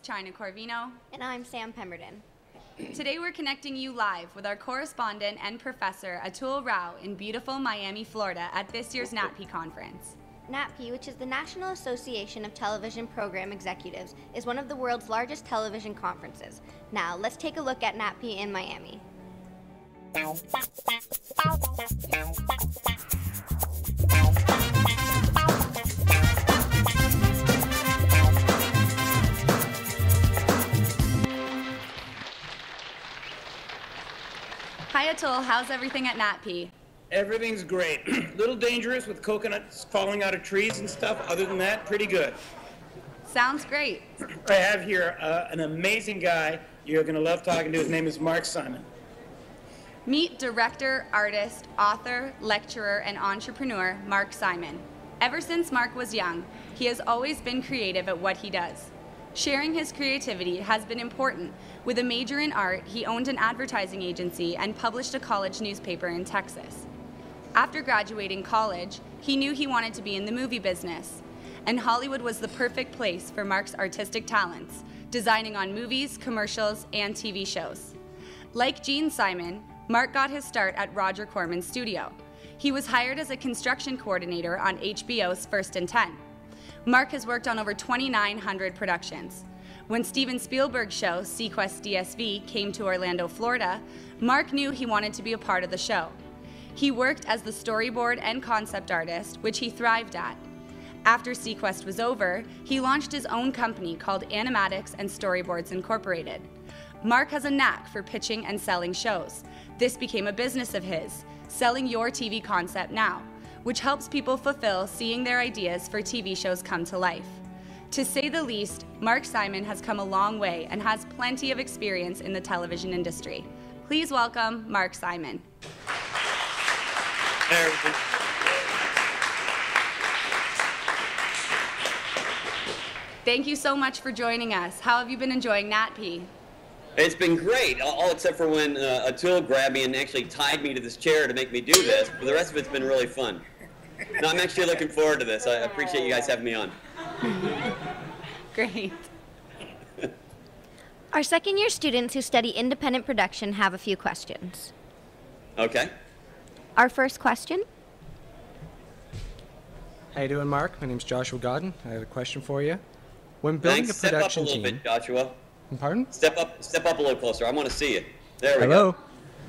China Corvino. And I'm Sam Pemberton. Today we're connecting you live with our correspondent and professor Atul Rao in beautiful Miami, Florida at this year's Natpe conference. Natpe, which is the National Association of Television Program Executives, is one of the world's largest television conferences. Now, let's take a look at Natpe in Miami. Hi Atul, how's everything at Natpe? Everything's great. A little dangerous with coconuts falling out of trees and stuff. Other than that, pretty good. Sounds great. I have here an amazing guy you're going to love talking to. His name is Mark Simon. Meet director, artist, author, lecturer, and entrepreneur Mark Simon. Ever since Mark was young, he has always been creative at what he does. Sharing his creativity has been important. With a major in art, he owned an advertising agency and published a college newspaper in Texas. After graduating college, he knew he wanted to be in the movie business, and Hollywood was the perfect place for Mark's artistic talents, designing on movies, commercials, and TV shows. Like Gene Simon, Mark got his start at Roger Corman's studio. He was hired as a construction coordinator on HBO's First and 10. Mark has worked on over 2,900 productions. When Steven Spielberg's show, Sequest DSV, came to Orlando, Florida, Mark knew he wanted to be a part of the show. He worked as the storyboard and concept artist, which he thrived at. After Sequest was over, he launched his own company called Animatics and Storyboards Incorporated. Mark has a knack for pitching and selling shows. This became a business of his, Selling Your TV Concept Now, which helps people fulfill seeing their ideas for TV shows come to life. To say the least, Mark Simon has come a long way and has plenty of experience in the television industry. Please welcome Mark Simon. Thank you so much for joining us. How have you been enjoying Natpe? It's been great, all except for when Atul grabbed me and actually tied me to this chair to make me do this. But the rest of it's been really fun. No, I'm actually looking forward to this. I appreciate you guys having me on. Great. Our second-year students who study independent production have a few questions. Okay. Our first question. How you doing, Mark? My name's Joshua Godden. I have a question for you. When building a production team... Step up a little bit, Joshua. Pardon? Step up a little closer. I want to see you. There we Hello. go.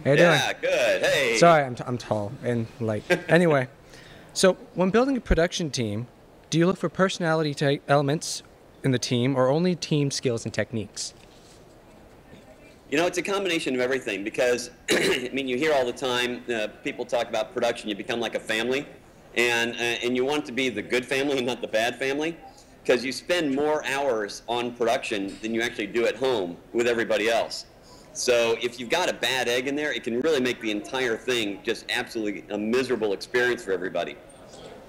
How you doing? Yeah, good. Hey. Sorry, I'm tall and light. Anyway, so when building a production team, do you look for personality elements in the team or only team skills and techniques? You know, it's a combination of everything because, I mean, you hear all the time, people talk about production, you become like a family, and you want to be the good family and not the bad family, because you spend more hours on production than you actually do at home with everybody else. So if you've got a bad egg in there, it can really make the entire thing just absolutely a miserable experience for everybody.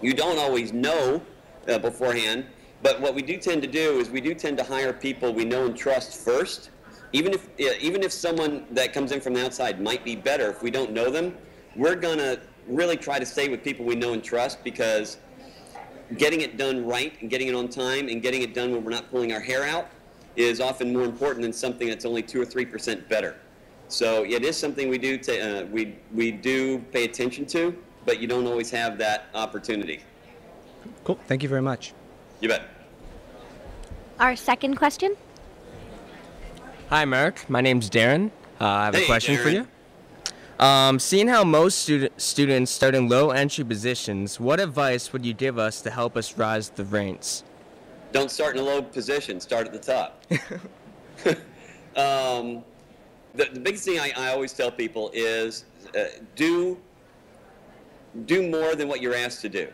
You don't always know beforehand, but what we do tend to do is we do tend to hire people we know and trust first. Even if someone that comes in from the outside might be better, if we don't know them, we're going to really try to stay with people we know and trust, because getting it done right and getting it on time and getting it done when we're not pulling our hair out is often more important than something that's only 2 or 3% better. So it is something we do we do pay attention to, but you don't always have that opportunity. Cool. Thank you very much. You bet. Our second question. Hi, Mark. My name's Darren. I have a question Darren. for you. Seeing how most students start in low entry positions, what advice would you give us to help us rise the ranks? Don't start in a low position. Start at the top. The biggest thing I always tell people is do more than what you're asked to do.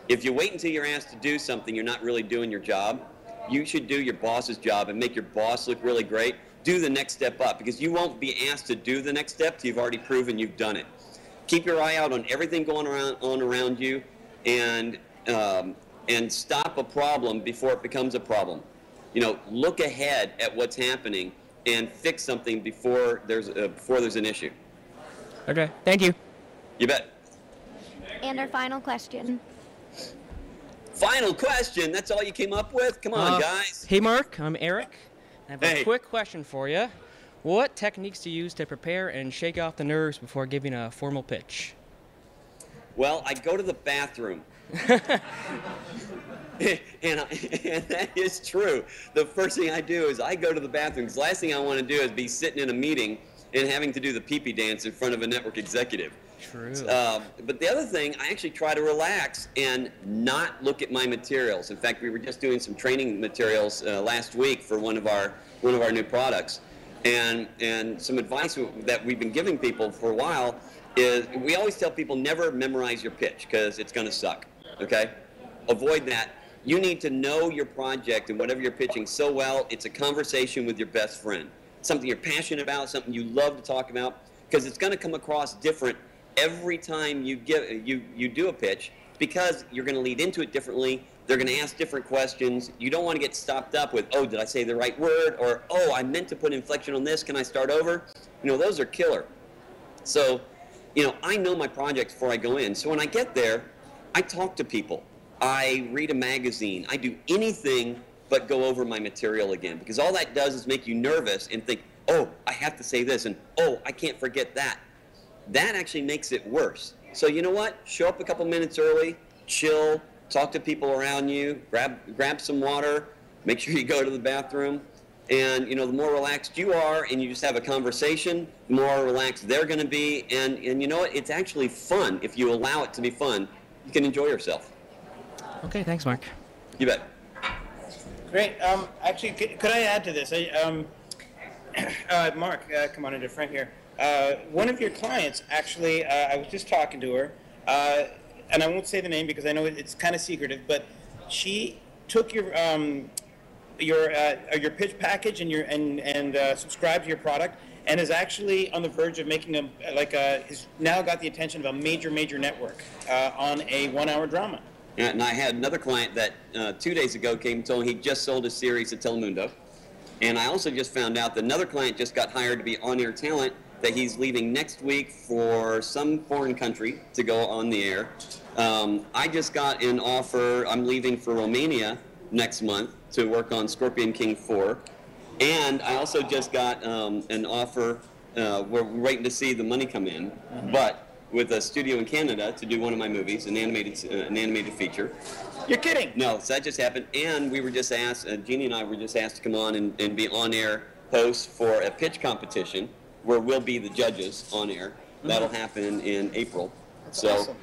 If you wait until you're asked to do something, you're not really doing your job. You should do your boss's job and make your boss look really great. Do the next step up, because you won't be asked to do the next step till you've already proven you've done it. Keep your eye out on everything going on around you, and stop a problem before it becomes a problem. You know, look ahead at what's happening and fix something before there's an issue. Okay, thank you. You bet. And our final question. Final question? That's all you came up with? Come on, guys. Hey, Mark. I'm Eric. I have a quick question for you. What techniques do you use to prepare and shake off the nerves before giving a formal pitch? Well, I go to the bathroom. and that is true. The first thing I do is I go to the bathroom, because the last thing I want to do is be sitting in a meeting and having to do the pee-pee dance in front of a network executive. True. But the other thing, I actually try to relax and not look at my materials. In fact, we were just doing some training materials last week for one of our new products. And some advice that we've been giving people for a while is we always tell people never memorize your pitch because it's going to suck, okay? Avoid that. You need to know your project and whatever you're pitching so well, it's a conversation with your best friend. Something you're passionate about, something you love to talk about, because it's going to come across different every time you do a pitch, because you're going to lead into it differently. They're going to ask different questions. You don't want to get stopped up with, oh, did I say the right word? Or, oh, I meant to put inflection on this. Can I start over? You know, those are killer. So, you know, I know my projects before I go in. So when I get there, I talk to people. I read a magazine. I do anything but go over my material again, because all that does is make you nervous and think, oh, I have to say this, and oh, I can't forget that. That actually makes it worse. So you know what? Show up a couple minutes early, chill, talk to people around you, grab some water, make sure you go to the bathroom, and you know, the more relaxed you are and you just have a conversation, the more relaxed they're going to be, and you know what? It's actually fun. If you allow it to be fun, you can enjoy yourself. Okay, thanks, Mark. You bet. Great. Actually, could I add to this? Mark, come on into front here. One of your clients, actually, I was just talking to her, and I won't say the name because I know it's kind of secretive, but she took your pitch package and subscribed to your product, and is actually on the verge of making has now got the attention of a major network on a 1-hour drama. And I had another client that 2 days ago came and told me he just sold a series to Telemundo. And I also just found out that another client just got hired to be on-air talent, that he's leaving next week for some foreign country to go on the air. I just got an offer. I'm leaving for Romania next month to work on Scorpion King 4. And I also just got an offer. We're waiting to see the money come in. But with a studio in Canada to do one of my movies, an animated feature. You're kidding? No, so that just happened. And we were just asked, Jeannie and I were just asked to come on and be on-air hosts for a pitch competition where we'll be the judges on air. That'll happen in April. That's awesome.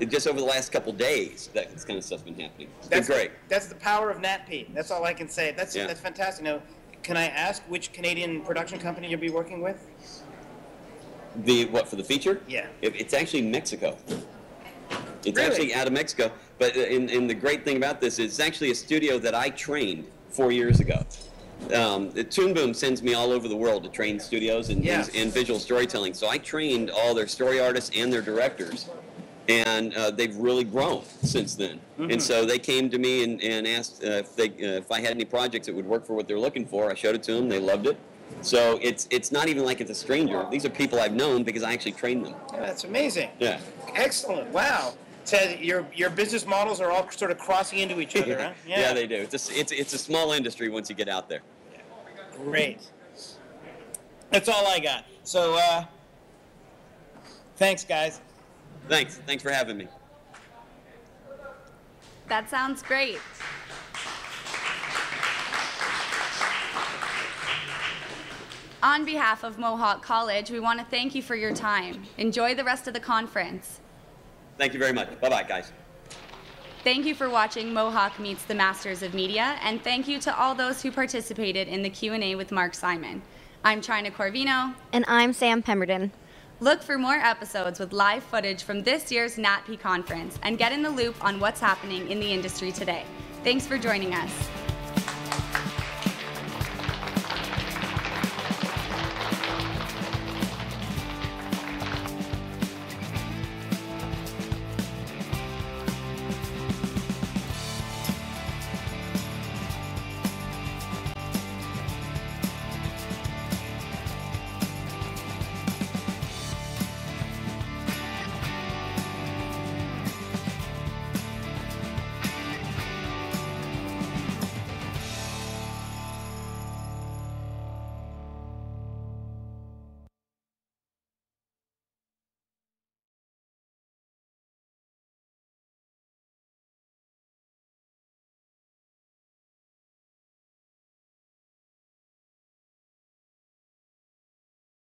Just over the last couple days, that this kind of stuff's been happening. It's been great. That's the power of Natpe. That's all I can say. That's fantastic. Now, can I ask which Canadian production company you'll be working with? For the feature? Yeah. It's actually Mexico. It's Really? actually out of Mexico. But and the great thing about this is it's actually a studio that I trained 4 years ago. Toon Boom sends me all over the world to train studios in visual storytelling. So I trained all their story artists and their directors. And they've really grown since then. And so they came to me and asked if I had any projects that would work for what they're looking for. I showed it to them. They loved it. So it's not even like it's a stranger. These are people I've known because I actually trained them. Yeah, that's amazing. Yeah. Excellent. Wow. So your business models are all sort of crossing into each other, huh? Yeah, they do. It's a small industry once you get out there. Great. That's all I got. So thanks, guys. Thanks for having me. That sounds great. On behalf of Mohawk College, we want to thank you for your time. Enjoy the rest of the conference. Thank you very much. Bye-bye, guys. Thank you for watching Mohawk Meets the Masters of Media, and thank you to all those who participated in the Q&A with Mark Simon. I'm China Corvino. And I'm Sam Pemberton. Look for more episodes with live footage from this year's Natpe conference and get in the loop on what's happening in the industry today. Thanks for joining us.